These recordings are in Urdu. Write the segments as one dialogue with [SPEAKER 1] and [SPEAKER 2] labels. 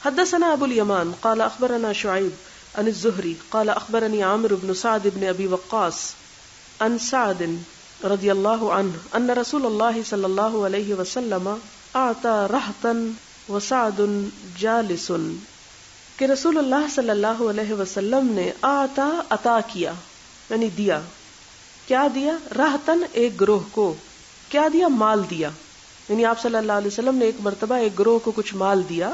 [SPEAKER 1] حدثنا ابو الیمان قال اخبرنا شعیب عن الزہری قال اخبرنی عامر بن سعد بن ابی وقاص عن سعد رضی اللہ عنہ ان رسول اللہ صلی اللہ علیہ وسلم اعطى رہتا وسعد جالس، کہ رسول اللہ صلی اللہ علیہ وسلم نے عطا کیا یعنی دیا. کیا دیا؟ رہتن ایک گروہ کو. کیا دیا؟ مال دیا. یعنی آپ صلی اللہ علیہ وسلم نے ایک مرتبہ ایک گروہ کو کچھ مال دیا.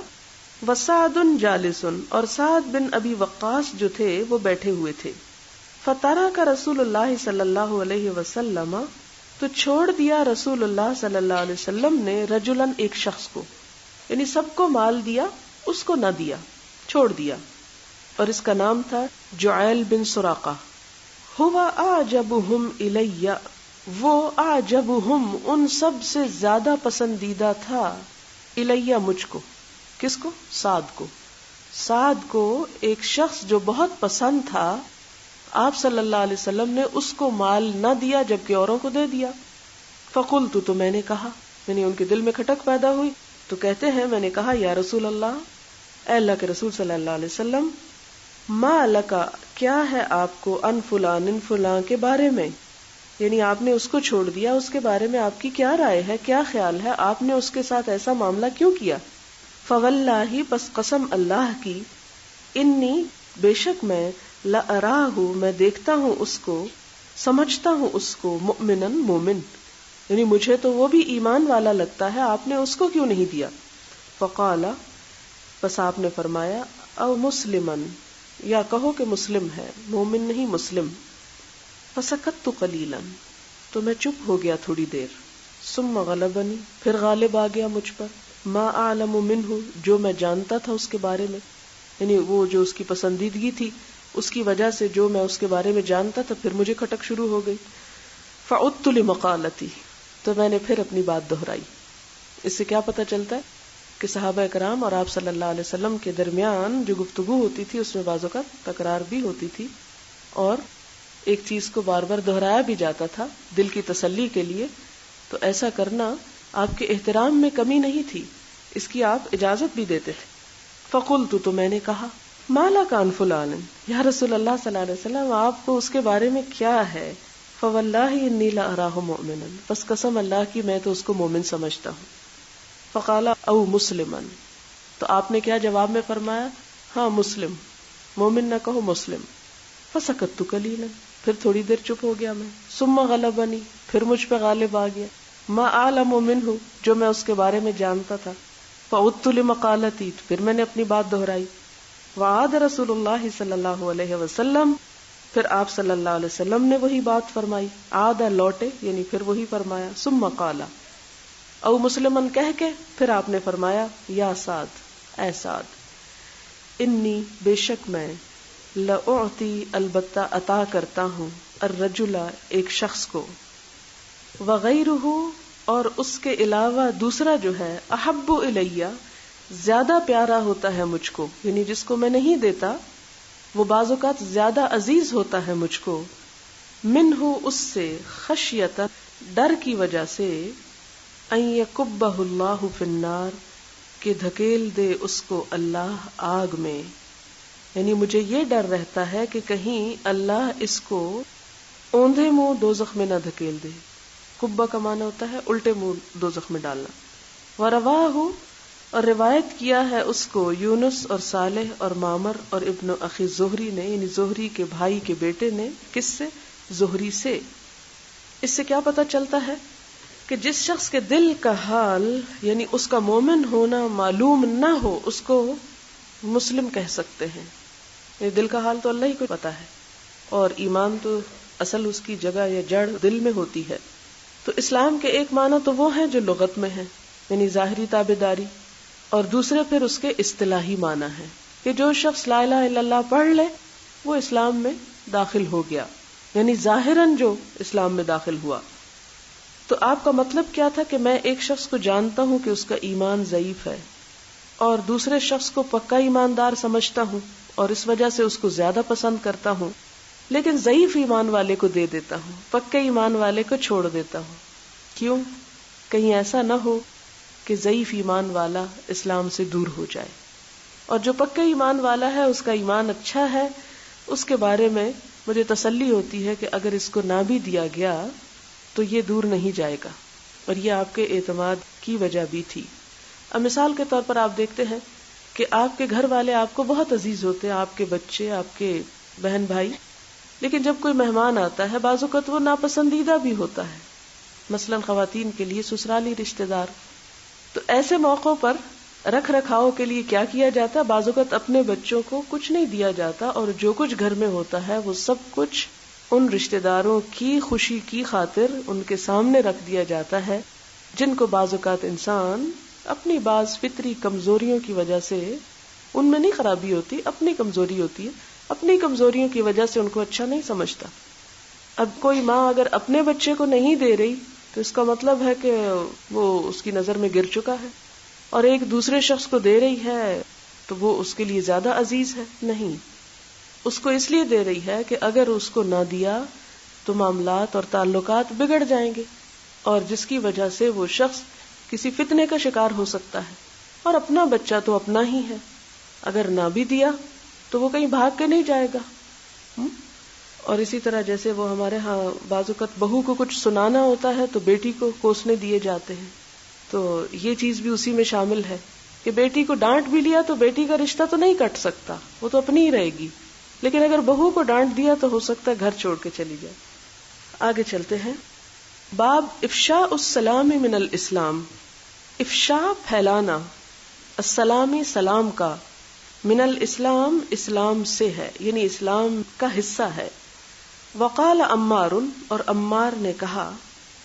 [SPEAKER 1] وسعد جالس، اور سعد بن ابی وقاص جو تھے وہ بیٹھے ہوئے تھے. فترک رسول اللہ صلی اللہ علیہ وسلم، تو چھوڑ دیا رسول اللہ صلی اللہ علیہ وسلم نے رجلن ایک شخص کو، یعنی سب کو مال دیا، اس کو نہ دیا، چھوڑ دیا. اور اس کا نام تھا جعیل بن سراقہ. ہوا اعجبہم الی، وہ اعجبہم ان سب سے زیادہ پسندیدہ تھا، الی مجھ کو. کس کو؟ سعد کو. سعد کو ایک شخص جو بہت پسند تھا، آپ صلی اللہ علیہ وسلم نے اس کو مال نہ دیا جبکہ اوروں کو دے دیا. فقلت، تو میں نے کہا، یعنی ان کے دل میں کھٹک پیدا ہوئی تو کہتے ہیں میں نے کہا یا رسول اللہ، اے اللہ کے رسول صلی اللہ علیہ وسلم، ما لکا، کیا ہے آپ کو، ان فلاں کے بارے میں، یعنی آپ نے اس کو چھوڑ دیا، اس کے بارے میں آپ کی کیا رائے ہے، کیا خیال ہے، آپ نے اس کے ساتھ ایسا معاملہ کیوں کیا؟ فواللہ، بس قسم اللہ کی، انی، بے شک میں، لأراہ، میں دیکھتا ہوں اس کو، سمجھتا ہوں اس کو، مؤمنن، مومن، یعنی مجھے تو وہ بھی ایمان والا لگتا ہے، آپ نے اس کو کیوں نہیں دیا؟ فقال، بس آپ نے فرمایا، او مسلمن، یا کہو کہ مسلم ہے، مومن نہیں مسلم. فسکت قلیلا، تو میں چپ ہو گیا تھوڑی دیر. ثم غلبنی، پھر غالب آ گیا مجھ پر، ما اعلم منہ، جو میں جانتا تھا اس کے بارے میں، یعنی وہ جو اس کی پسندیدگی تھی اس کی وجہ سے جو میں اس کے بارے میں جانتا تھا، پھر مجھے کھٹک شروع ہو گئی. فعدت لمقالتی، تو میں نے پھر اپنی بات دہرائی. اس سے کیا پتہ چلتا ہے کہ صحابہ کرام اور آپ صلی اللہ علیہ وسلم کے درمیان جو گفتگو ہوتی تھی اس میں بعض اوقات تکرار بھی ہوتی تھی، اور ایک چیز کو بار بار دہرایا بھی جاتا تھا دل کی تسلی کے لیے. تو ایسا کرنا آپ کے احترام میں کمی نہیں تھی، اس کی آپ اجازت بھی دیتے تھے. فقلت، تو میں نے کہا، ما لک عن فلان، یا رسول اللہ صلی اللہ علیہ وسلم، آپ کو اس کے بارے میں کیا ہے؟ فواللہ انی لأراہ مؤمنا، بس قسم اللہ کی میں تو اس کو مومن سمجھتا ہوں. فقال او مسلمن، تو آپ نے کیا جواب میں فرمایا؟ ہاں مسلم، مومن نہ کہو مسلم. فسکت قلیلا، پھر تھوڑی دیر چپ ہو گیا میں. ثم غلبنی، پھر مجھ پہ غالب آ گیا، ما اعلم منہ، جو میں اس کے بارے میں جانتا تھا. فعدت لمقالتی، پھر میں نے اپنی بات دہرائی. وعاد رسول اللہ صلی اللہ علیہ وسلم، پھر آپ صلی اللہ علیہ وسلم نے وہی بات فرمائی. عاد، لوٹے، یعنی پھر وہی فرمایا. ثم قال، او مسلمن کہہ کے پھر آپ نے فرمایا، یا سعد، اے سعد، انی، بے شک میں، لأعطی، البتہ عطا کرتا ہوں، الرجل، ایک شخص کو، وغیرہ، اور اس کے علاوہ دوسرا جو ہے، احب الیہ، زیادہ پیارا ہوتا ہے مجھ کو، یعنی جس کو میں نہیں دیتا وہ بعض اوقات زیادہ عزیز ہوتا ہے مجھ کو، منہ، اس سے، خشیۃ، ڈر کی وجہ سے، ان یکبہ اللہ فی النار، کہ دھکیل دے اس کو اللہ آگ میں، یعنی مجھے یہ ڈر رہتا ہے کہ کہیں اللہ اس کو اوندھے منہ دوزخ میں نہ دھکیل دے. کبہ کا معنی ہوتا ہے الٹے منہ دوزخ میں ڈالنا. ورواہ، اور روایت کیا ہے اس کو، یونس اور صالح اور معمر اور ابن اخی زہری نے، یعنی زہری کے بھائی کے بیٹے نے. کس سے؟ زہری سے. اس سے کیا پتہ چلتا ہے کہ جس شخص کے دل کا حال، یعنی اس کا مومن ہونا معلوم نہ ہو، اس کو مسلم کہہ سکتے ہیں. یہ دل کا حال تو اللہ ہی کو پتا ہے، اور ایمان تو اصل اس کی جگہ یا جڑ دل میں ہوتی ہے. تو اسلام کے ایک معنی تو وہ ہیں جو لغت میں ہیں، یعنی ظاہری تابعداری، اور دوسرے پھر اس کے اصطلاحی معنی ہیں کہ جو شخص لا الہ الا اللہ پڑھ لے وہ اسلام میں داخل ہو گیا، یعنی ظاہراً جو اسلام میں داخل ہوا. تو آپ کا مطلب کیا تھا کہ میں ایک شخص کو جانتا ہوں کہ اس کا ایمان ضعیف ہے، اور دوسرے شخص کو پکا ایماندار سمجھتا ہوں اور اس وجہ سے اس کو زیادہ پسند کرتا ہوں، لیکن ضعیف ایمان والے کو دے دیتا ہوں، پکے ایمان والے کو چھوڑ دیتا ہوں. کیوں؟ کہیں ایسا نہ ہو کہ ضعیف ایمان والا اسلام سے دور ہو جائے. اور جو پکے ایمان والا ہے اس کا ایمان اچھا ہے، اس کے بارے میں مجھے تسلی ہوتی ہے کہ اگر اس کو نہ بھی دیا گیا تو یہ دور نہیں جائے گا، اور یہ آپ کے اعتماد کی وجہ بھی تھی۔ اب مثال کے طور پر آپ دیکھتے ہیں کہ آپ کے گھر والے آپ کو بہت عزیز ہوتے ہیں، آپ کے بچے، آپ کے بہن بھائی، لیکن جب کوئی مہمان آتا ہے بعض اوقات وہ ناپسندیدہ بھی ہوتا ہے، مثلاً خواتین کے لیے سسرالی رشتہ دار، تو ایسے موقعوں پر رکھ رکھاؤ کے لیے کیا کیا جاتا ہے؟ بعض اوقات اپنے بچوں کو کچھ نہیں دیا جاتا، اور جو کچھ گھر میں ہوتا ہے وہ سب کچھ ان رشتہ داروں کی خوشی کی خاطر ان کے سامنے رکھ دیا جاتا ہے، جن کو بعض اوقات انسان اپنی بعض فطری کمزوریوں کی وجہ سے، ان میں نہیں خرابی ہوتی، اپنی کمزوری ہوتی ہے، اپنی کمزوریوں کی وجہ سے ان کو اچھا نہیں سمجھتا۔ اب کوئی ماں اگر اپنے بچے کو نہیں دے رہی تو اس کا مطلب ہے کہ وہ اس کی نظر میں گر چکا ہے، اور ایک دوسرے شخص کو دے رہی ہے تو وہ اس کے لیے زیادہ عزیز ہے؟ نہیں، اس کو اس لیے دے رہی ہے کہ اگر اس کو نہ دیا تو معاملات اور تعلقات بگڑ جائیں گے، اور جس کی وجہ سے وہ شخص کسی فتنے کا شکار ہو سکتا ہے، اور اپنا بچہ تو اپنا ہی ہے، اگر نہ بھی دیا تو وہ کہیں بھاگ کے نہیں جائے گا۔ اور اسی طرح جیسے وہ ہمارے ہاں بعض اوقات بہو کو کچھ سنانا ہوتا ہے تو بیٹی کو کوسنے دیے جاتے ہیں، تو یہ چیز بھی اسی میں شامل ہے کہ بیٹی کو ڈانٹ بھی لیا تو بیٹی کا رشتہ تو نہیں کٹ سکتا، وہ تو اپنی ہی رہے گی، لیکن اگر بہو کو ڈانٹ دیا تو ہو سکتا ہے گھر چھوڑ کے چلی جائے۔ آگے چلتے ہیں، باب افشاء السلام من الاسلام، افشاء پھیلانا، السلامی سلام کا، من الاسلام اسلام سے ہے، یعنی اسلام کا حصہ ہے۔ وقال عمار، اور عمار نے کہا،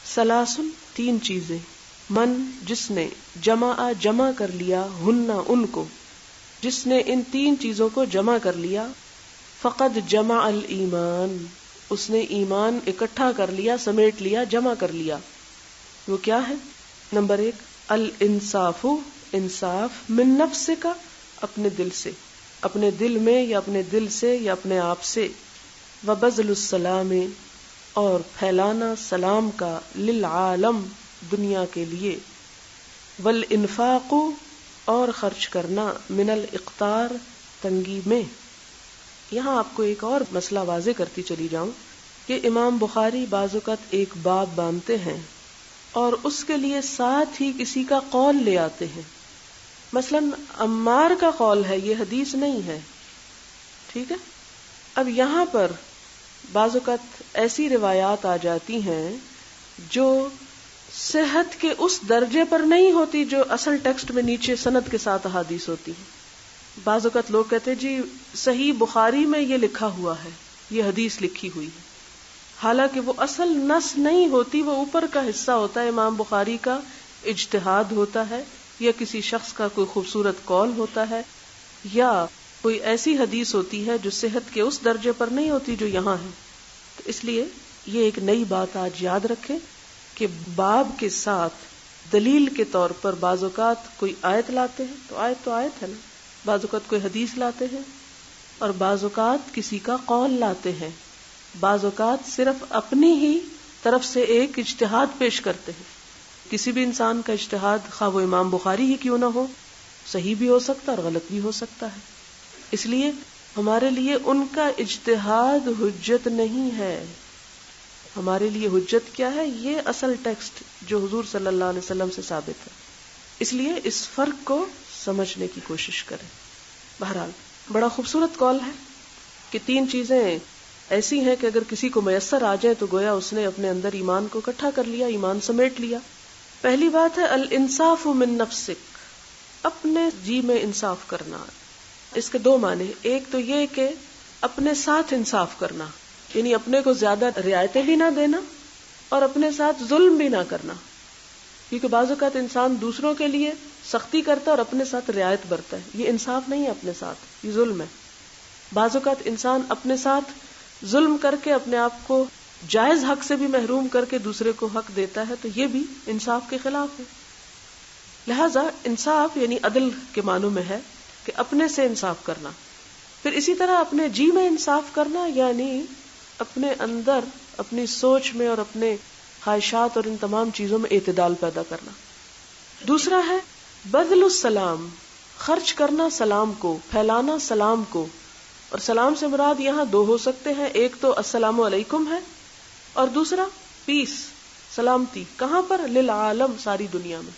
[SPEAKER 1] ثلاث، تین چیزیں، من جس نے، جمع کر لیا، ہن ان کو، جس نے ان تین چیزوں کو جمع کر لیا، فقد جمع الایمان، اس نے ایمان اکٹھا کر لیا، سمیٹ لیا، جمع کر لیا۔ وہ کیا ہے؟ نمبر 1، الانصاف، انصاف، من نفس کا، اپنے دل سے، اپنے دل میں یا اپنے دل سے یا اپنے آپ سے، وبذل السلام، اور پھیلانا سلام کا، للعالم، دنیا کے لیے، والانفاق، اور خرچ کرنا، من الاقتار، تنگی میں۔ یہاں آپ کو ایک اور مسئلہ واضح کرتی چلی جاؤں کہ امام بخاری بعض اوقات ایک باب باندھتے ہیں اور اس کے لیے ساتھ ہی کسی کا قول لے آتے ہیں، مثلا عمار کا قول ہے، یہ حدیث نہیں ہے، ٹھیک ہے؟ اب یہاں پر بعض اوقات ایسی روایات آ جاتی ہیں جو صحت کے اس درجے پر نہیں ہوتی جو اصل ٹیکسٹ میں نیچے سند کے ساتھ احادیث ہوتی ہیں۔ بعض اوقات لوگ کہتے ہیں جی صحیح بخاری میں یہ لکھا ہوا ہے، یہ حدیث لکھی ہوئی ہے، حالانکہ وہ اصل نص نہیں ہوتی، وہ اوپر کا حصہ ہوتا ہے، امام بخاری کا اجتہاد ہوتا ہے، یا کسی شخص کا کوئی خوبصورت قول ہوتا ہے، یا کوئی ایسی حدیث ہوتی ہے جو صحت کے اس درجے پر نہیں ہوتی جو یہاں ہے۔ تو اس لیے یہ ایک نئی بات آج یاد رکھیں کہ باب کے ساتھ دلیل کے طور پر بعض اوقات کوئی آیت لاتے ہیں تو آیت ہے نا، بعض اوقات کوئی حدیث لاتے ہیں، اور بعض اوقات کسی کا قول لاتے ہیں، بعض اوقات صرف اپنی ہی طرف سے ایک اجتہاد پیش کرتے ہیں۔ کسی بھی انسان کا اجتہاد، خواہ وہ امام بخاری ہی کیوں نہ ہو، صحیح بھی ہو سکتا ہے اور غلط بھی ہو سکتا ہے، اس لیے ہمارے لیے ان کا اجتہاد حجت نہیں ہے۔ ہمارے لیے حجت کیا ہے؟ یہ اصل ٹیکسٹ جو حضور صلی اللہ علیہ وسلم سے ثابت ہے، اس لیے اس فرق کو سمجھنے کی کوشش کریں۔ بہرحال بڑا خوبصورت قول ہے کہ تین چیزیں ایسی ہیں کہ اگر کسی کو میسر آ جائے تو گویا اس نے اپنے اندر ایمان کو اکٹھا کر لیا، ایمان سمیٹ لیا۔ پہلی بات ہے الانصاف من نفسک، اپنے جی میں انصاف کرنا۔ اس کے دو معنی، ایک تو یہ کہ اپنے ساتھ انصاف کرنا، یعنی اپنے کو زیادہ رعایتیں بھی نہ دینا اور اپنے ساتھ ظلم بھی نہ کرنا، کیونکہ بعض اوقات انسان دوسروں کے لیے سختی کرتا ہے اور اپنے ساتھ رعایت برتا ہے، یہ انصاف نہیں ہے، اپنے ساتھ یہ ظلم ہے۔ بعض اوقات انسان اپنے ساتھ ظلم کر کے اپنے آپ کو جائز حق سے بھی محروم کر کے دوسرے کو حق دیتا ہے، تو یہ بھی انصاف کے خلاف ہے۔ لہذا انصاف یعنی عدل کے معنوں میں ہے کہ اپنے سے انصاف کرنا، پھر اسی طرح اپنے جی میں انصاف کرنا، یعنی اپنے اندر، اپنی سوچ میں اور اپنے خواہشات اور ان تمام چیزوں میں اعتدال پیدا کرنا۔ دوسرا ہے بذل السلام، خرچ کرنا سلام کو، پھیلانا سلام کو. اور سلام سے مراد یہاں دو ہو سکتے ہیں، ایک تو السلام علیکم ہے اور دوسرا پیس، سلامتی. کہاں پر؟ للعالم، ساری دنیا میں.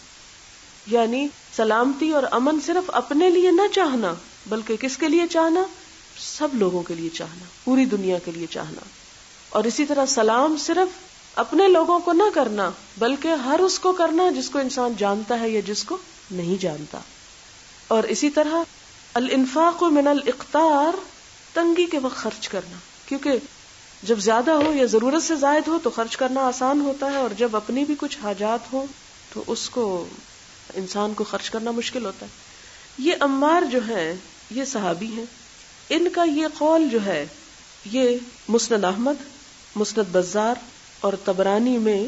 [SPEAKER 1] یعنی سلامتی اور امن صرف اپنے لیے نہ چاہنا، بلکہ کس کے لیے چاہنا؟ سب لوگوں کے لیے چاہنا، پوری دنیا کے لیے چاہنا. اور اسی طرح سلام صرف اپنے لوگوں کو نہ کرنا، بلکہ ہر اس کو کرنا جس کو انسان جانتا ہے یا جس کو نہیں جانتا. اور اسی طرح الانفاق من الاقتار، تنگی کے وقت خرچ کرنا، کیونکہ جب زیادہ ہو یا ضرورت سے زائد ہو تو خرچ کرنا آسان ہوتا ہے، اور جب اپنی بھی کچھ حاجات ہو تو اس کو انسان کو خرچ کرنا مشکل ہوتا ہے. یہ عمار جو ہے یہ صحابی ہیں، ان کا یہ قول جو ہے یہ مسند احمد، مسند بزار اور طبرانی میں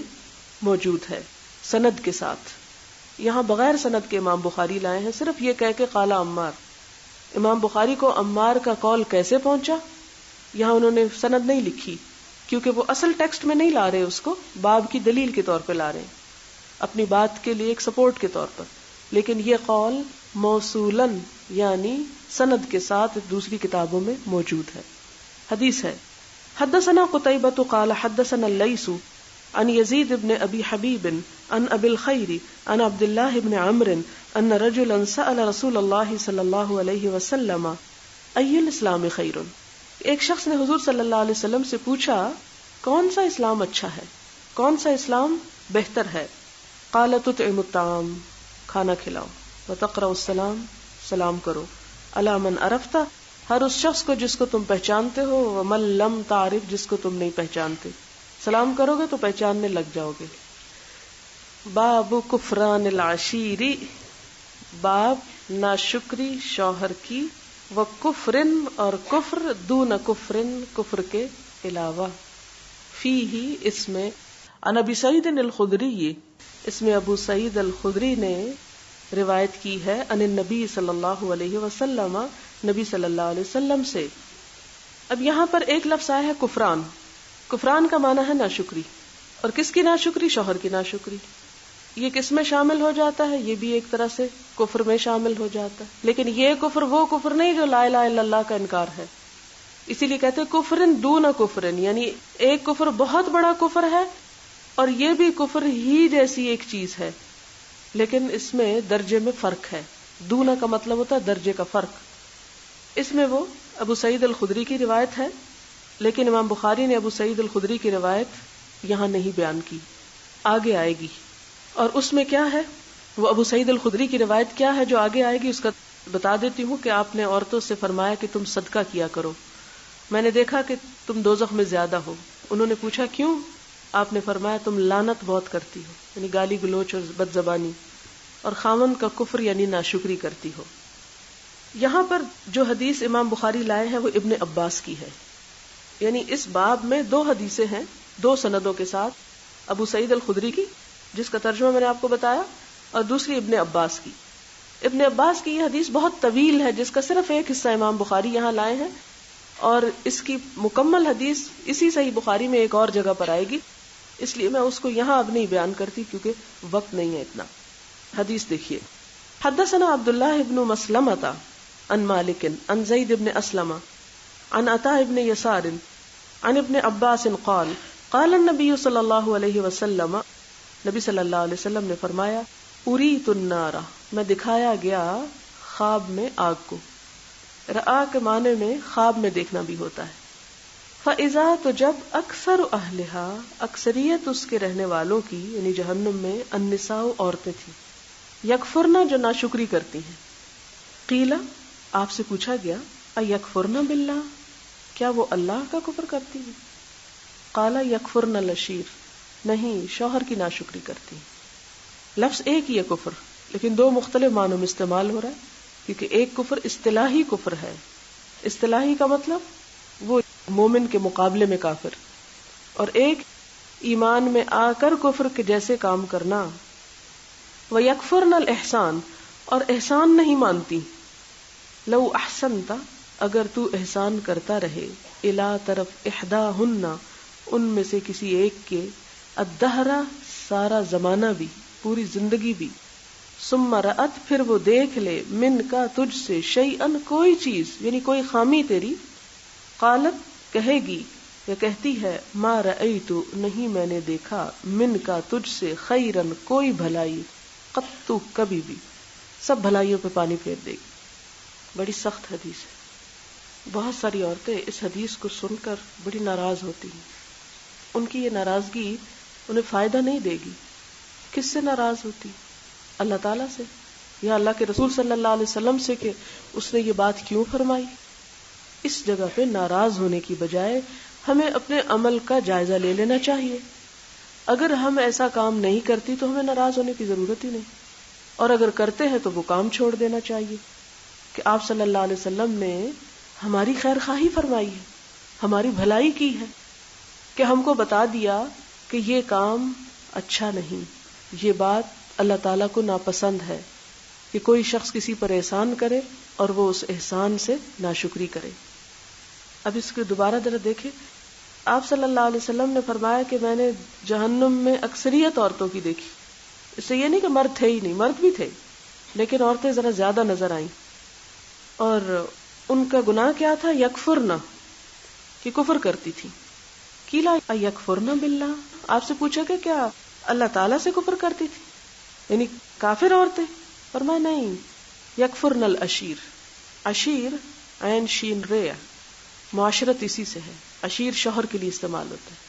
[SPEAKER 1] موجود ہے سند کے ساتھ. یہاں بغیر سند کے امام بخاری لائے ہیں، صرف یہ کہہ کے قال عمار. امام بخاری کو عمار کا قول کیسے پہنچا یہاں انہوں نے سند نہیں لکھی، کیونکہ وہ اصل ٹیکسٹ میں نہیں لا رہے، اس کو باب کی دلیل کے طور پہ لا رہے ہیں، اپنی بات کے لیے ایک سپورٹ کے طور پر. لیکن یہ قول موصولن یعنی سند کے ساتھ دوسری کتابوں میں موجود ہے. حدیث ہے: حدثنا قتيبة قال حدثنا الليث عن يزيد بن ابي حبيب عن ابي الخير عن عبد الله بن عمرو ان رجلا سأل رسول الله صلى الله عليه وسلم اي الاسلام خير. ایک شخص نے حضور صلی اللہ علیہ وسلم سے پوچھا کون سا اسلام اچھا ہے، کون سا اسلام بہتر ہے. قال تطعم الطعام، کھانا کھلاؤ، وتقرأ السلام، سلام کرو، علی من عرفت، ہر اس شخص کو جس کو تم پہچانتے ہو، ومن لم تعرف، جس کو تم نہیں پہچانتے. سلام کرو گے تو پہچاننے لگ جاؤ گے. باب کفران العشیری، باب ناشکری شوہر کی، وکفرن اور کفر، دون کفرن کفر کے علاوہ. فیہ، اس میں، عن ابی سعید الخدری، اس میں ابو سعید الخدری نے روایت کی ہے، عن النبی صلی اللہ علیہ وسلم، نبی صلی اللہ علیہ وسلم سے. اب یہاں پر ایک لفظ آیا ہے کفران. کفران کا معنی ہے ناشکری، اور کس کی ناشکری؟ شوہر کی ناشکری. یہ کس میں شامل ہو جاتا ہے؟ یہ بھی ایک طرح سے کفر میں شامل ہو جاتا ہے، لیکن یہ کفر وہ کفر نہیں جو لا الہ الا اللہ کا انکار ہے. اسی لیے کہتے ہیں کفرن دون کفرن، یعنی ایک کفر بہت بڑا کفر ہے اور یہ بھی کفر ہی جیسی ایک چیز ہے، لیکن اس میں درجے میں فرق ہے. دونا کا مطلب ہوتا ہے درجے کا فرق. اس میں وہ ابو سعید الخدری کی روایت ہے، لیکن امام بخاری نے ابو سعید الخدری کی روایت یہاں نہیں بیان کی، آگے آئے گی. اور اس میں کیا ہے، وہ ابو سعید الخدری کی روایت کیا ہے جو آگے آئے گی اس کا بتا دیتی ہوں. کہ آپ نے عورتوں سے فرمایا کہ تم صدقہ کیا کرو، میں نے دیکھا کہ تم دوزخ میں زیادہ ہو. انہوں نے پوچھا کیوں؟ آپ نے فرمایا تم لعنت بہت کرتی ہو، یعنی گالی گلوچ اور بد زبانی، اور خاوند کا کفر یعنی ناشکری کرتی ہو. یہاں پر جو حدیث امام بخاری لائے ہیں وہ ابن عباس کی ہے، یعنی اس باب میں دو حدیثیں ہیں، دو سندوں کے ساتھ. ابو سعید الخدری کی جس کا ترجمہ میں نے آپ کو بتایا، اور دوسری ابن عباس کی. ابن عباس کی یہ حدیث بہت طویل ہے جس کا صرف ایک حصہ امام بخاری یہاں لائے ہیں، اور اس کی مکمل حدیث اسی صحیح بخاری میں ایک اور جگہ پر آئے گی، اس لیے میں اس کو یہاں اب نہیں بیان کرتی کیونکہ وقت نہیں ہے اتنا. حدیث دیکھیے. حدثنا عبداللہ ابن مسلمۃ عن مالک عن زید بن اسلم عن عطاء بن یسار عن ابن عباس قال قال النبی صلی اللہ علیہ وسلم، نبی صلی اللہ علیہ وسلم نے فرمایا، اریت النار، میں دکھایا گیا خواب میں آگ کو. رآ کے معنی میں خواب میں دیکھنا بھی ہوتا ہے. فَإِذَا، تو جب اکثر اہلها، اکثریت اس کے رہنے والوں کی یعنی جہنم میں، النساء، عورتیں تھیں، یکفرنا، جو ناشکری کرتی ہیں. قیل، آپ سے پوچھا گیا، ایکفرنا باللہ، کیا وہ اللہ کا کفر کرتی ہیں؟ قال یکفرن العشیر، نہیں، شوہر کی ناشکری کرتی ہیں. لفظ ایک ہی ہے کفر، لیکن دو مختلف معنوں میں استعمال ہو رہا ہے، کیونکہ ایک کفر اصطلاحی کفر ہے. اصطلاحی کا مطلب وہ مومن کے مقابلے میں کافر، اور ایک ایمان میں آ کر کفر کے جیسے کام کرنا. وَيَكْفُرْنَ الْإِحْسَانَ، اور احسان نہیں مانتی. لو احسنت، اگر تو احسان کرتا رہے، الا، طرف، احداہن، ان میں سے کسی ایک کے، الدہر، سارا زمانہ بھی، پوری زندگی بھی، ثم رأت پھر وہ دیکھ لے من کا تجھ سے شیئن کوئی چیز یعنی کوئی خامی تیری، قالت کہے گی یا کہتی ہے ما رأیت نہیں میں نے دیکھا من کا تجھ سے خیرن کوئی بھلائی قط کبھی بھی، سب بھلائیوں پہ پانی پھیر دے گی۔ بڑی سخت حدیث ہے۔ بہت ساری عورتیں اس حدیث کو سن کر بڑی ناراض ہوتی ہیں، ان کی یہ ناراضگی انہیں فائدہ نہیں دے گی۔ کس سے ناراض ہوتی؟ اللہ تعالیٰ سے یا اللہ کے رسول صلی اللہ علیہ وسلم سے کہ اس نے یہ بات کیوں فرمائی۔ اس جگہ پہ ناراض ہونے کی بجائے ہمیں اپنے عمل کا جائزہ لے لینا چاہیے۔ اگر ہم ایسا کام نہیں کرتی تو ہمیں ناراض ہونے کی ضرورت ہی نہیں، اور اگر کرتے ہیں تو وہ کام چھوڑ دینا چاہیے کہ آپ صلی اللہ علیہ وسلم نے ہماری خیر خواہی فرمائی ہے، ہماری بھلائی کی ہے، کہ ہم کو بتا دیا کہ یہ کام اچھا نہیں، یہ بات اللہ تعالیٰ کو ناپسند ہے کہ کوئی شخص کسی پر احسان کرے اور وہ اس احسان سے ناشکری کرے۔ اب اس کو دوبارہ ذرا دیکھیں، آپ صلی اللہ علیہ وسلم نے فرمایا کہ میں نے جہنم میں اکثریت عورتوں کی دیکھی۔ اس سے یہ نہیں کہ مرد تھے ہی نہیں، مرد بھی تھے، لیکن عورتیں ذرا زیادہ نظر آئیں۔ اور ان کا گناہ کیا تھا؟ یکفرنا، کہ کفر کرتی تھی۔ قیل یکفرنا باللہ، آپ سے پوچھا کہ کیا اللہ تعالیٰ سے کفر کرتی تھی، یعنی کافر عورتیں؟ فرمایا نہیں، یکفرن العشیر، عشیر عین شین رے، معاشرت اسی سے ہے، عشیر شوہر کے لیے استعمال ہوتا ہے۔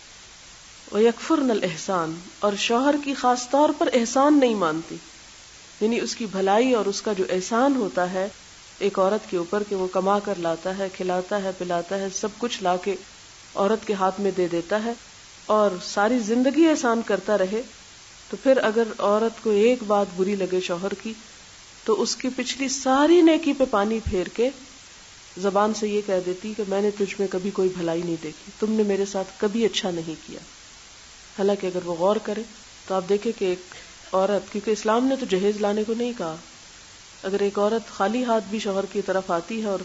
[SPEAKER 1] وَيَكْفُرْنَ الْإِحْسَانَ، اور شوہر کی خاص طور پر احسان نہیں مانتی، یعنی اس کی بھلائی اور اس کا جو احسان ہوتا ہے ایک عورت کے اوپر کہ وہ کما کر لاتا ہے، کھلاتا ہے، پلاتا ہے، سب کچھ لا کے عورت کے ہاتھ میں دے دیتا ہے اور ساری زندگی احسان کرتا رہے، تو پھر اگر عورت کو ایک بات بری لگے شوہر کی تو اس کی پچھلی ساری نیکی پہ پانی پھیر کے زبان سے یہ کہہ دیتی کہ میں نے تجھ میں کبھی کوئی بھلائی نہیں دیکھی، تم نے میرے ساتھ کبھی اچھا نہیں کیا۔ حالانکہ اگر وہ غور کرے تو آپ دیکھیں کہ ایک عورت، کیونکہ اسلام نے تو جہیز لانے کو نہیں کہا، اگر ایک عورت خالی ہاتھ بھی شوہر کی طرف آتی ہے اور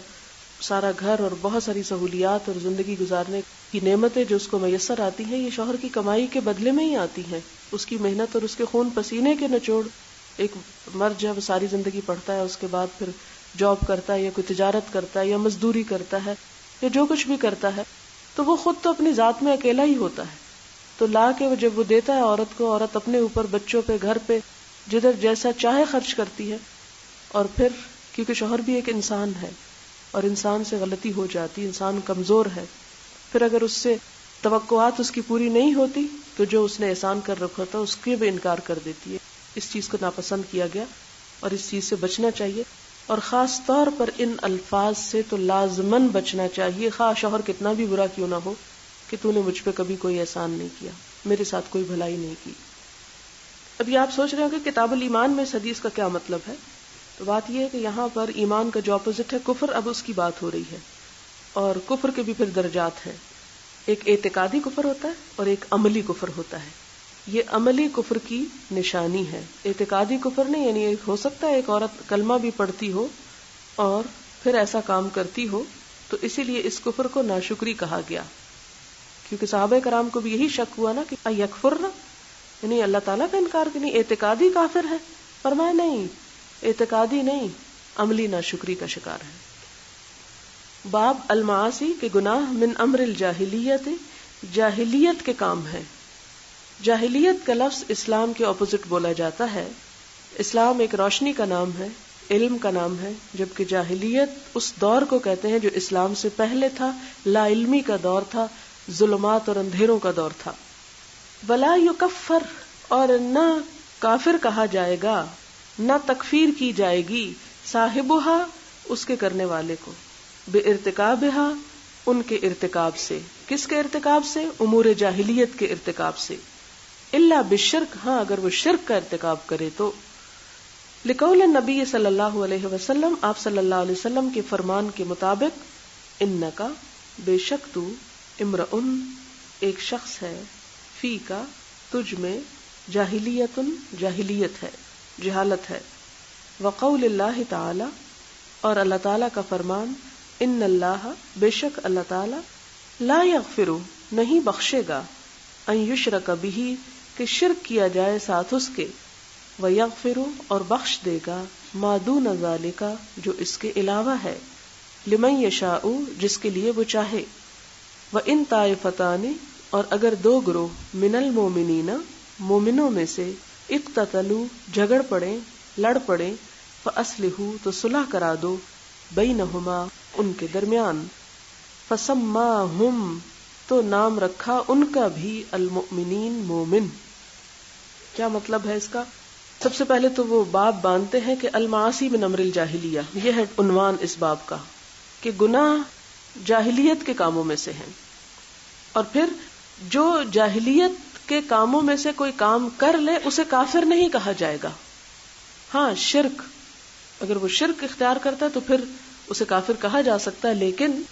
[SPEAKER 1] سارا گھر اور بہت ساری سہولیات اور زندگی گزارنے کی نعمتیں جو اس کو میسر آتی ہیں، یہ شوہر کی کمائی کے بدلے میں ہی آتی ہیں، اس کی محنت اور اس کے خون پسینے کے نچوڑ۔ ایک مرد جب ساری زندگی پڑھتا ہے، اس کے بعد پھر جاب کرتا ہے یا کوئی تجارت کرتا ہے یا مزدوری کرتا ہے یا جو کچھ بھی کرتا ہے، تو وہ خود تو اپنی ذات میں اکیلا ہی ہوتا ہے، تو لا کے وہ جب وہ دیتا ہے عورت کو، عورت اپنے اوپر، بچوں پہ، گھر پہ، جدھر جیسا چاہے خرچ کرتی ہے۔ اور پھر کیونکہ شوہر بھی ایک انسان ہے اور انسان سے غلطی ہو جاتی، انسان کمزور ہے، پھر اگر اس سے توقعات اس کی پوری نہیں ہوتی تو جو اس نے احسان کر رکھا تھا اس کے بھی انکار کر دیتی ہے۔ اس چیز کو ناپسند کیا گیا اور اس چیز سے بچنا چاہیے، اور خاص طور پر ان الفاظ سے تو لازماً بچنا چاہیے، خواہ شوہر کتنا بھی برا کیوں نہ ہو، کہ تو نے مجھ پہ کبھی کوئی احسان نہیں کیا، میرے ساتھ کوئی بھلائی نہیں کی۔ اب یہ آپ سوچ رہے ہوں کہ کتاب الایمان میں اس حدیث کا کیا مطلب ہے؟ تو بات یہ ہے کہ یہاں پر ایمان کا جو اپوزٹ ہے کفر، اب اس کی بات ہو رہی ہے، اور کفر کے بھی پھر درجات ہیں، ایک اعتقادی کفر ہوتا ہے اور ایک عملی کفر ہوتا ہے۔ یہ عملی کفر کی نشانی ہے، اعتقادی کفر نہیں، یعنی ہو سکتا ہے ایک عورت کلمہ بھی پڑھتی ہو اور پھر ایسا کام کرتی ہو، تو اسی لیے اس کفر کو ناشکری کہا گیا، کیونکہ صحابہ کرام کو بھی یہی شک ہوا نا کہ یکفرنا، یعنی اللہ تعالیٰ کا انکار کہ نہیں اعتقادی کافر ہے؟ فرمایا نہیں، اعتقادی نہیں، عملی ناشکری کا شکار ہے۔ باب المعاصی کے گناہ من امر الجاہلیت، جاہلیت کے کام ہے۔ جاہلیت کا لفظ اسلام کے اپوزٹ بولا جاتا ہے۔ اسلام ایک روشنی کا نام ہے، علم کا نام ہے، جبکہ جاہلیت اس دور کو کہتے ہیں جو اسلام سے پہلے تھا، لا علمی کا دور تھا، ظلمات اور اندھیروں کا دور تھا۔ ولا یکفر، اور نہ کافر کہا جائے گا، نہ تکفیر کی جائے گی، صاحبہا، اس کے کرنے والے کو، بارتکابہا، ان کے ارتکاب سے۔ کس کے ارتکاب سے؟ امور جاہلیت کے ارتکاب سے۔ الا بالشرک، ہاں اگر وہ شرک کا ارتکاب کرے تو۔ لقول نبی صلی اللہ علیہ وسلم، آپ صلی اللہ علیہ وسلم کے فرمان کے مطابق، انکا، بے شک تو، امرؤن، ایک شخص ہے، فی کا، تجھ میں، جاہلیتن، جاہلیت ہے، جہالت ہے، وقول اللہ تعالی، اور اللہ تعالی کا فرمان، ان اللہ، بے شک اللہ تعالی، لا یغفر، نہیں بخشے گا، ان یشرک بہ، کہ شرک کیا جائے ساتھ اس کے، وَيَغْفِرُ اور بخش دے گا مَا دُونَ ذَلِكَ جو اس کے علاوہ ہے لمن یشاء جس کے لیے وہ چاہے وَإِن طَائِفَتَانِ اور اگر دو گروہ من المؤمنین مومنوں میں سے اقتتلوا جھگڑ پڑے لڑ پڑے فَأَصْلِحُوا تو صلح کرا دو بینہما ان کے درمیان فَسَمَّاهُمْ تو نام رکھا ان کا بھی المؤمنین مومن. کیا مطلب ہے اس کا؟ سب سے پہلے تو وہ باب باندھتے ہیں کہ المعاصی من امر الجاہلیہ، یہ ہے عنوان اس باب کا کہ گناہ جاہلیت کے کاموں میں سے ہیں، اور پھر جو جاہلیت کے کاموں میں سے کوئی کام کر لے اسے کافر نہیں کہا جائے گا. ہاں شرک، اگر وہ شرک اختیار کرتا ہے تو پھر اسے کافر کہا جا سکتا ہے، لیکن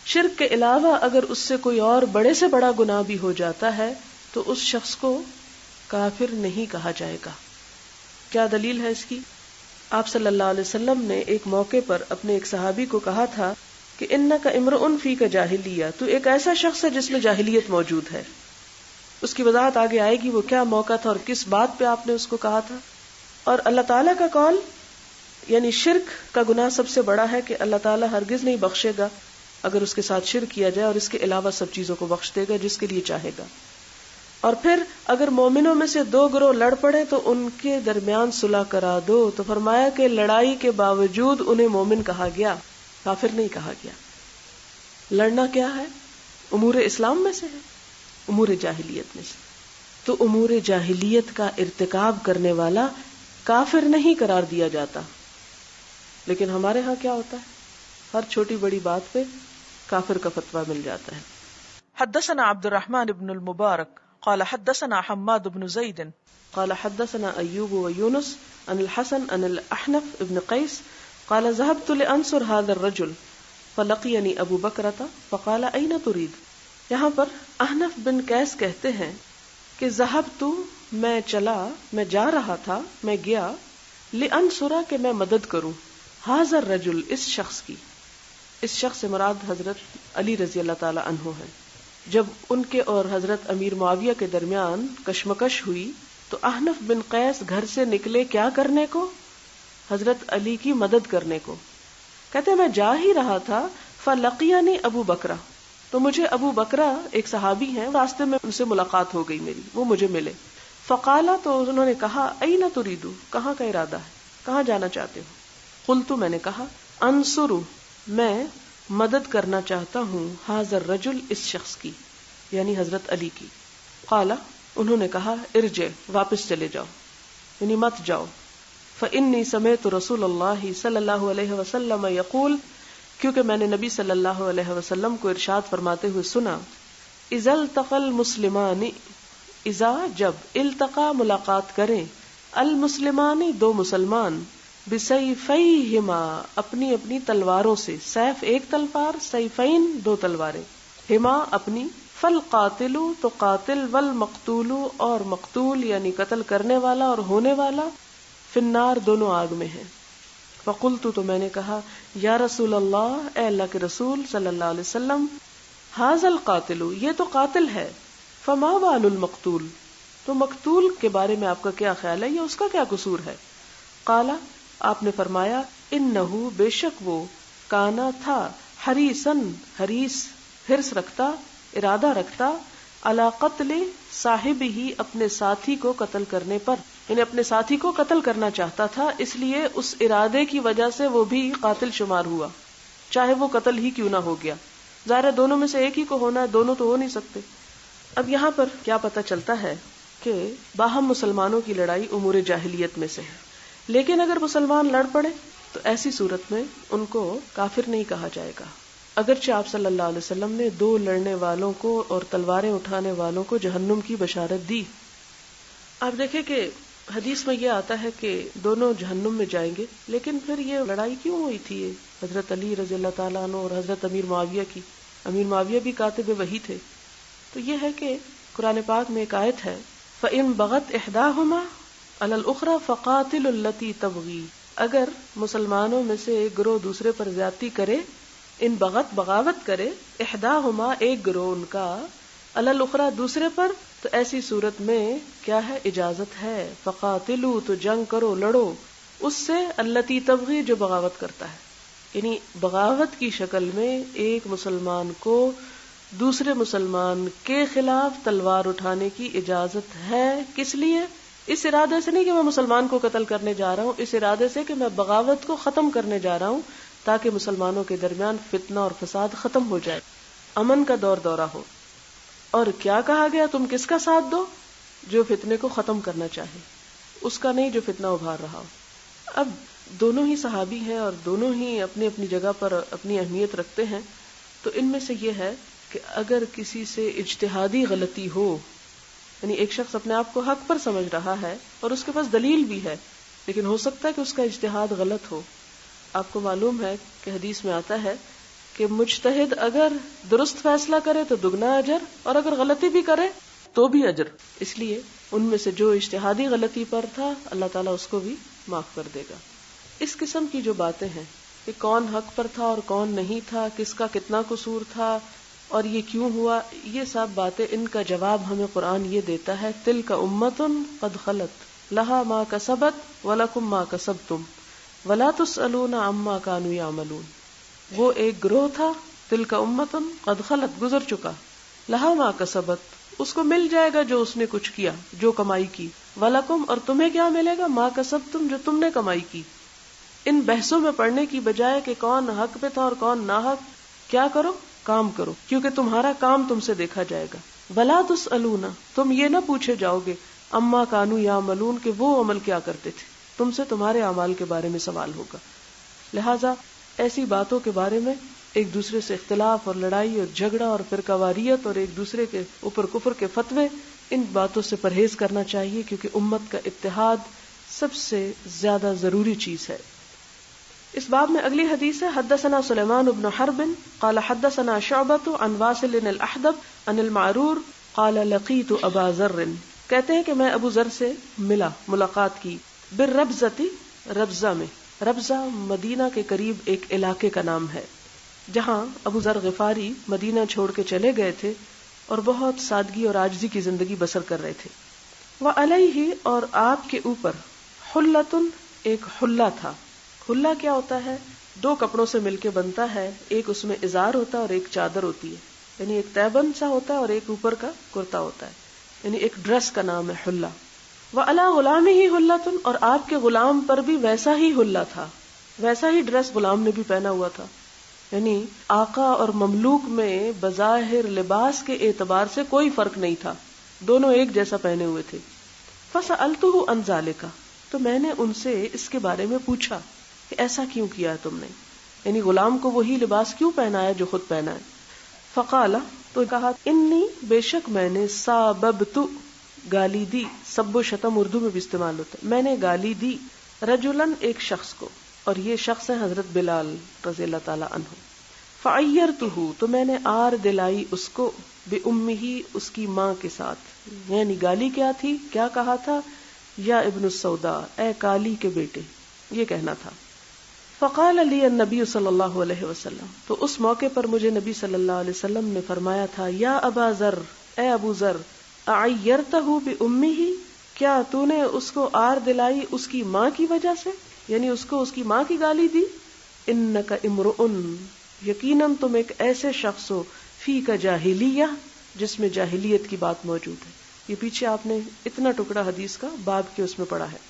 [SPEAKER 1] شرک کے علاوہ اگر اس سے کوئی اور بڑے سے بڑا گناہ بھی ہو جاتا ہے تو اس شخص کو کافر نہیں کہا جائے گا. کیا دلیل ہے اس کی؟ آپ صلی اللہ علیہ وسلم نے ایک موقع پر اپنے ایک صحابی کو کہا تھا کہ انک امرؤ فیک جاہلیہ، تو ایک ایسا شخص ہے جس میں جاہلیت موجود ہے. اس کی وضاحت آگے آئے گی وہ کیا موقع تھا اور کس بات پہ آپ نے اس کو کہا تھا. اور اللہ تعالیٰ کا قول یعنی شرک کا گناہ سب سے بڑا ہے کہ اللہ تعالیٰ ہرگز نہیں بخشے گا اگر اس کے ساتھ شرک کیا جائے، اور اس کے علاوہ سب چیزوں کو بخش دے گا جس کے لیے چاہے گا. اور پھر اگر مومنوں میں سے دو گروہ لڑ پڑے تو ان کے درمیان صلح کرا دو. تو فرمایا کہ لڑائی کے باوجود انہیں مومن کہا گیا، کافر نہیں کہا گیا. لڑنا کیا ہے؟ امور اسلام میں سے ہے، امور جاہلیت میں سے. تو امور جاہلیت کا ارتکاب کرنے والا کافر نہیں قرار دیا جاتا. لیکن ہمارے ہاں کیا ہوتا ہے؟ ہر چھوٹی بڑی بات پہ کافر کا فتویٰ مل جاتا ہے.
[SPEAKER 2] حدثنا عبد الرحمن بن المبارک قال حدثنا حماد بن زید
[SPEAKER 1] قال حدثنا ایوب ویونس عن الحسن عن الاحنف ابن قیس قال ذهبت لانصر هذا الرجل فلقيني ابو بکرۃ فقال اين تريد. یہاں پر احنف بن قیس کہتے ہیں کہ ذهبت میں جا رہا تھا، میں گیا لانصر کہ میں مدد کروں هذا الرجل اس شخص کی. اس شخص سے مراد حضرت علی رضی اللہ تعالی عنہ ہے. جب ان کے اور حضرت امیر معاویہ کے درمیان کشمکش ہوئی تو احنف بن قیس گھر سے نکلے کیا کرنے کو؟ حضرت علی کی مدد کرنے کو. کہتے میں جا ہی رہا تھا فلقیانی ابو بکرہ، تو مجھے ابو بکرہ ایک صحابی ہیں، راستے میں ان سے ملاقات ہو گئی میری، وہ مجھے ملے. فقالا تو انہوں نے کہا اینا تریدو، کہاں کا ارادہ ہے، کہاں جانا چاہتے ہو؟ قلت میں نے کہا انصرو میں مدد کرنا چاہتا ہوں حاضر رجل اس شخص کی یعنی حضرت علی کی. قالا انہوں نے کہا ارجع واپس چلے جاؤ یعنی مت جاؤ. فإنی سمعت رسول اللہ صلی اللہ علیہ وسلم یقول کیونکہ میں نے نبی صلی اللہ علیہ وسلم کو ارشاد فرماتے ہوئے سنا اذا التقى المسلمان اذا جب التقى ملاقات کریں المسلمان دو مسلمان بسیفیہما اپنی اپنی تلواروں سے، سیف ایک تلوار، سیفین دو تلواریں، ہما اپنی، فالقاتل تو قاتل، والمقتول اور مقتول یعنی قتل کرنے والا اور ہونے والا، فی النار دونوں آگ میں ہیں. فقلت تو میں نے کہا یا رسول اللہ اے اللہ کے رسول صلی اللہ علیہ وسلم ھذا القاتل یہ تو قاتل ہے، فما بال المقتول تو مقتول کے بارے میں آپ کا کیا خیال ہے، یہ اس کا کیا قصور ہے؟ قالا آپ نے فرمایا انہو بے شک وہ کانا تھا حریصن حریص حرص رکھتا ارادہ رکھتا علی قتل صاحب ہی اپنے ساتھی کو قتل کرنے پر، یعنی اپنے ساتھی کو قتل کرنا چاہتا تھا، اس لیے اس ارادے کی وجہ سے وہ بھی قاتل شمار ہوا چاہے وہ قتل ہی کیوں نہ ہو گیا. ظاہر دونوں میں سے ایک ہی کو ہونا ہے، دونوں تو ہو نہیں سکتے. اب یہاں پر کیا پتہ چلتا ہے کہ باہم مسلمانوں کی لڑائی امور جاہلیت میں سے ہے، لیکن اگر مسلمان لڑ پڑے تو ایسی صورت میں ان کو کافر نہیں کہا جائے گا، اگرچہ آپ صلی اللہ علیہ وسلم نے دو لڑنے والوں کو اور تلواریں اٹھانے والوں کو جہنم کی بشارت دی. آپ دیکھیں کہ حدیث میں یہ آتا ہے کہ دونوں جہنم میں جائیں گے، لیکن پھر یہ لڑائی کیوں ہوئی تھی حضرت علی رضی اللہ تعالیٰ عنہ اور حضرت امیر معاویہ کی؟ امیر معاویہ بھی کاتب وحی تھے. تو یہ ہے کہ قرآن پاک میں ایک آیت ہے فَإِن بَغَتْ إِحْدَاهُمَا عَلَى الْأُخْرَى فَقَاتِلُوا الَّتِي تَبْغِي اگر مسلمانوں میں سے ایک گروہ دوسرے پر زیادتی کرے، ان بغت بغاوت کرے، احداہما ایک گروہ ان کا، علی الاخری دوسرے پر، تو ایسی صورت میں کیا ہے؟ اجازت ہے. فقاتلوا، تو جنگ کرو، لڑو اس سے التی تبغی، جو بغاوت کرتا ہے. یعنی بغاوت کی شکل میں ایک مسلمان کو دوسرے مسلمان کے خلاف تلوار اٹھانے کی اجازت ہے. کس لیے؟ اس ارادے سے نہیں کہ میں مسلمان کو قتل کرنے جا رہا ہوں، اس ارادے سے کہ میں بغاوت کو ختم کرنے جا رہا ہوں تاکہ مسلمانوں کے درمیان فتنہ اور فساد ختم ہو جائے، امن کا دور دورہ ہو. اور کیا کہا گیا؟ تم کس کا ساتھ دو؟ جو فتنے کو ختم کرنا چاہے، اس کا نہیں جو فتنہ ابھار رہا ہو. اب دونوں ہی صحابی ہیں اور دونوں ہی اپنی اپنی جگہ پر اپنی اہمیت رکھتے ہیں. تو ان میں سے یہ ہے کہ اگر کسی سے اجتہادی غلطی ہو، یعنی ایک شخص اپنے آپ کو حق پر سمجھ رہا ہے اور اس کے پاس دلیل بھی ہے، لیکن ہو سکتا ہے کہ اس کا اجتہاد غلط ہو. آپ کو معلوم ہے کہ حدیث میں آتا ہے کہ مجتہد اگر درست فیصلہ کرے تو دگنا اجر، اور اگر غلطی بھی کرے تو بھی اجر. اس لیے ان میں سے جو اجتہادی غلطی پر تھا اللہ تعالیٰ اس کو بھی معاف کر دے گا. اس قسم کی جو باتیں ہیں کہ کون حق پر تھا اور کون نہیں تھا، کس کا کتنا قصور تھا اور یہ کیوں ہوا، یہ سب باتیں، ان کا جواب ہمیں قرآن یہ دیتا ہے، تلک امۃ قد خلت لہا ما کسبت ولکم ما کسبتم ولا تسألون عما كانوا يعملون. وہ ایک گروہ تھا، تلک امۃ قد خلت، گزر چکا، لہا ما کسبت، اس کو مل جائے گا جو اس نے کچھ کیا، جو کمائی کی، ولکم، اور تمہیں کیا ملے گا، ما کسبتم، جو تم نے کمائی کی. ان بحثوں میں پڑنے کی بجائے کہ کون حق پہ تھا اور کون ناحق، کیا کرو، کام کرو، کیونکہ تمہارا کام تم سے دیکھا جائے گا. ولا تسألون، تم یہ نہ پوچھے جاؤ گے، اما کانوا یعملون، کہ وہ عمل کیا کرتے تھے، تم سے تمہارے اعمال کے بارے میں سوال ہوگا. لہذا ایسی باتوں کے بارے میں ایک دوسرے سے اختلاف اور لڑائی اور جھگڑا اور فرقہ واریت اور ایک دوسرے کے اوپر کفر کے فتوے، ان باتوں سے پرہیز کرنا چاہیے، کیونکہ امت کا اتحاد سب سے زیادہ ضروری چیز ہے. اس باب میں اگلی حدیث ہے، حدثنا سلیمان بن حرب قال حدثنا شعبۃ عن واصل الاحدب عن المعرور قال لقیت ابا ذر، کہتے ہیں کہ میں ابو ذر سے ملاقات کی، بالربزۃ، ربزہ میں. ربزہ مدینہ کے قریب ایک علاقے کا نام ہے جہاں ابو ذر غفاری مدینہ چھوڑ کے چلے گئے تھے اور بہت سادگی اور عاجزی کی زندگی بسر کر رہے تھے. وعلیہ، اور آپ کے اوپر، حلۃ، ایک حلہ تھا. حلہ کیا ہوتا ہے؟ دو کپڑوں سے مل کے بنتا ہے، ایک اس میں ازار ہوتا ہے اور ایک چادر ہوتی ہے، یعنی ایک تیبند سا ہوتا ہے اور ایک اوپر کا کرتا ہوتا ہے، یعنی ایک ڈریس کا نام ہے حلہ. وعلی غلامہ حلۃ، اور آپ کے غلام پر بھی ویسا ہی حلہ تھا، ویسا ہی ڈریس غلام نے بھی پہنا ہوا تھا. یعنی آقا اور مملوک میں بظاہر لباس کے اعتبار سے کوئی فرق نہیں تھا، دونوں ایک جیسا پہنے ہوئے تھے. فسألتہ عن ذلک، تو میں نے ان سے اس کے بارے میں پوچھا کہ ایسا کیوں کیا ہے تم نے، یعنی غلام کو وہی لباس کیوں پہنایا جو خود پہنا ہے. فقال، تو کہا، انی، بے شک میں نے، ساببت، گالی دی، سب و شتم اردو میں بھی استعمال ہوتا ہے، میں نے گالی دی، رجلن، ایک شخص کو، اور یہ شخص ہے حضرت بلال رضی اللہ تعالی عنہ. فعیرتہ، تو میں نے آر دلائی اس کو، بأمہ، اس کی ماں کے ساتھ. یعنی گالی کیا تھی، کیا کہا تھا، یا ابن السوداء، اے کالی کے بیٹے، یہ کہنا تھا. فقال علی النبی صلی اللہ علیہ وسلم، تو اس موقع پر مجھے نبی صلی اللہ علیہ وسلم نے فرمایا تھا، یا ابا ذر، اے ابو ذر، اعیرتہ بأمہ، کیا تو نے اس کو آر دلائی اس کی ماں کی وجہ سے، یعنی اس کو اس کی ماں کی گالی دی. انک امرؤ، یقیناً تم ایک ایسے شخص ہو، فی کا جاہلیہ، جس میں جاہلیت کی بات موجود ہے. یہ پیچھے آپ نے اتنا ٹکڑا حدیث کا باب کے اس میں پڑھا ہے.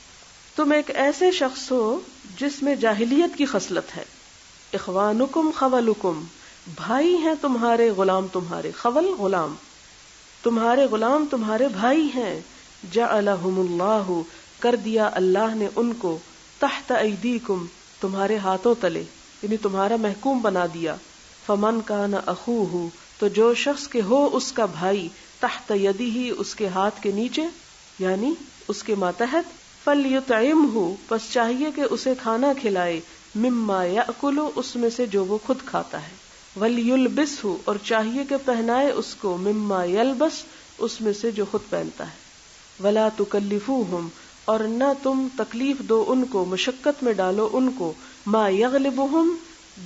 [SPEAKER 1] تم ایک ایسے شخص ہو جس میں جاہلیت کی خصلت ہے. اخوانکم خولکم، بھائی ہیں تمہارے غلام تمہارے، خول غلام، تمہارے غلام تمہارے بھائی ہیں. جعلہم اللہ، کر دیا اللہ نے ان کو، تحت ایدیکم، تمہارے ہاتھوں تلے، یعنی تمہارا محکوم بنا دیا. فمن کان اخوہ، تو جو شخص کے ہو اس کا بھائی، تحت یدہ، اس کے ہاتھ کے نیچے، یعنی اس کے ماتحت، فلیطعمہ، پس چاہیے کہ اسے کھانا کھلائے، مما یأکل، اس میں سے جو وہ خود کھاتا ہے، ولیلبسہ، اور چاہیے کہ پہنائے اس کو، مما یلبس، اس میں سے جو خود پہنتا ہے. ولا تکلفوہم، اور نہ تم تکلیف دو ان کو، مشقت میں ڈالو ان کو، ما یغلبہم،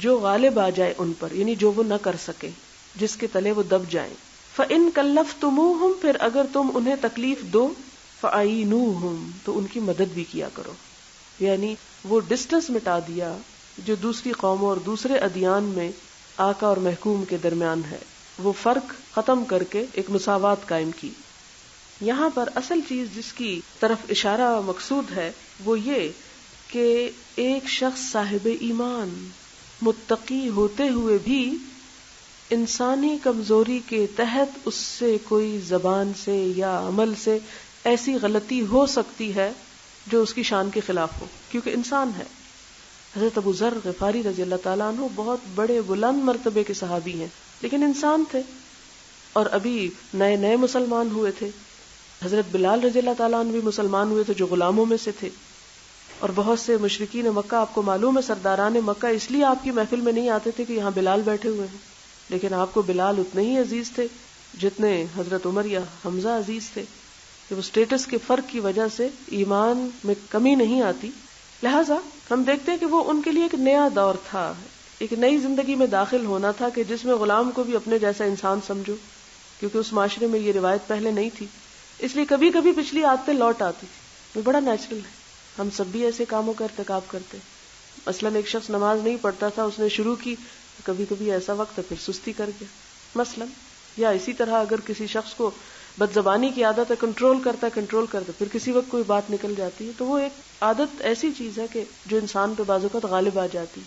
[SPEAKER 1] جو غالب آ جائے ان پر، یعنی جو وہ نہ کر سکے، جس کے تلے وہ دب جائیں. فَإِن كَلَّفْتُمُوهُمْ پھر اگر تم انہیں تکلیف دو فَأَعِينُوهُمْ تو ان کی مدد بھی کیا کرو. یعنی وہ ڈسٹنس مٹا دیا جو دوسری قوموں اور دوسرے ادیان میں آقا اور محکوم کے درمیان ہے، وہ فرق ختم کر کے ایک مساوات قائم کی. یہاں پر اصل چیز جس کی طرف اشارہ مقصود ہے وہ یہ کہ ایک شخص صاحب ایمان متقی ہوتے ہوئے بھی انسانی کمزوری کے تحت اس سے کوئی زبان سے یا عمل سے ایسی غلطی ہو سکتی ہے جو اس کی شان کے خلاف ہو، کیونکہ انسان ہے. حضرت ابو ذر غفاری رضی اللہ تعالیٰ عنہ بہت بڑے بلند مرتبے کے صحابی ہیں، لیکن انسان تھے اور ابھی نئے نئے مسلمان ہوئے تھے. حضرت بلال رضی اللہ تعالیٰ عنہ بھی مسلمان ہوئے تھے جو غلاموں میں سے تھے، اور بہت سے مشرکین مکہ آپ کو معلوم ہے سرداران مکہ اس لیے آپ کی محفل میں نہیں آتے تھے کہ یہاں بلال بیٹھے ہوئے ہیں، لیکن آپ کو بلال اتنے ہی عزیز تھے جتنے حضرت عمر یا حمزہ عزیز تھے، کہ وہ سٹیٹس کے فرق کی وجہ سے ایمان میں کمی نہیں آتی. لہٰذا ہم دیکھتے ہیں کہ وہ ان کے لیے ایک نیا دور تھا، ایک نئی زندگی میں داخل ہونا تھا کہ جس میں غلام کو بھی اپنے جیسا انسان سمجھو، کیونکہ اس معاشرے میں یہ روایت پہلے نہیں تھی. اس لیے کبھی کبھی پچھلی عادتیں لوٹ آتی تھی، وہ بڑا نیچرل ہے. ہم سب بھی ایسے کاموں کا ارتکاب کرتے. مثلاً ایک شخص نماز نہیں پڑھتا تھا، اس نے شروع کی، کبھی کبھی ایسا وقت ہے پھر سستی کر گیا مثلاً. یا اسی طرح اگر کسی شخص کو بد زبانی کی عادت ہے، کنٹرول کرتا پھر کسی وقت کوئی بات نکل جاتی ہے، تو وہ ایک عادت ایسی چیز ہے کہ جو انسان پہ بعض اوقات غالب آ جاتی.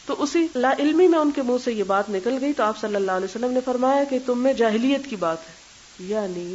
[SPEAKER 1] تو اسی لا علمی میں ان کے منہ سے یہ بات نکل گئی تو آپ صلی اللہ علیہ وسلم نے فرمایا کہ تم میں جاہلیت کی بات ہے، یعنی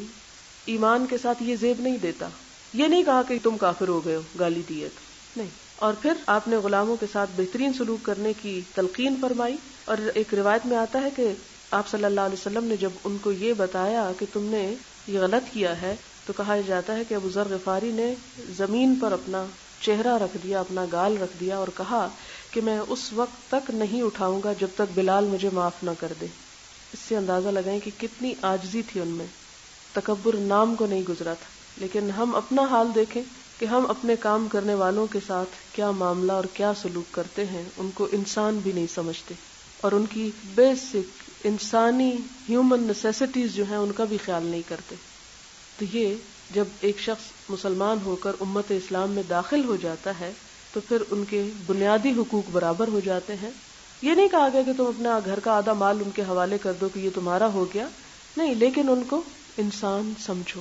[SPEAKER 1] ایمان کے ساتھ یہ زیب نہیں دیتا. یہ نہیں کہا کہ تم کافر ہو گئے ہو، گالی دی ہے تو نہیں. اور پھر آپ نے غلاموں کے ساتھ بہترین سلوک کرنے کی تلقین فرمائی. اور ایک روایت میں آتا ہے کہ آپ صلی اللہ علیہ وسلم نے جب ان کو یہ بتایا کہ تم نے یہ غلط کیا ہے تو کہا جاتا ہے کہ ابو ذر غفاری نے زمین پر اپنا چہرہ رکھ دیا، اپنا گال رکھ دیا اور کہا کہ میں اس وقت تک نہیں اٹھاؤں گا جب تک بلال مجھے معاف نہ کر دے. اس سے اندازہ لگائیں کہ کتنی عاجزی تھی ان میں، تکبر نام کو نہیں گزرا تھا. لیکن ہم اپنا حال دیکھیں کہ ہم اپنے کام کرنے والوں کے ساتھ کیا معاملہ اور کیا سلوک کرتے ہیں. ان کو انسان بھی نہیں سمجھتے اور ان کی بیسک انسانی ہیومن نیسیسٹیز جو ہیں ان کا بھی خیال نہیں کرتے. تو یہ جب ایک شخص مسلمان ہو کر امت اسلام میں داخل ہو جاتا ہے تو پھر ان کے بنیادی حقوق برابر ہو جاتے ہیں. یہ نہیں کہا گیا کہ تم اپنا گھر کا آدھا مال ان کے حوالے کر دو کہ یہ تمہارا ہو گیا، نہیں، لیکن ان کو انسان سمجھو.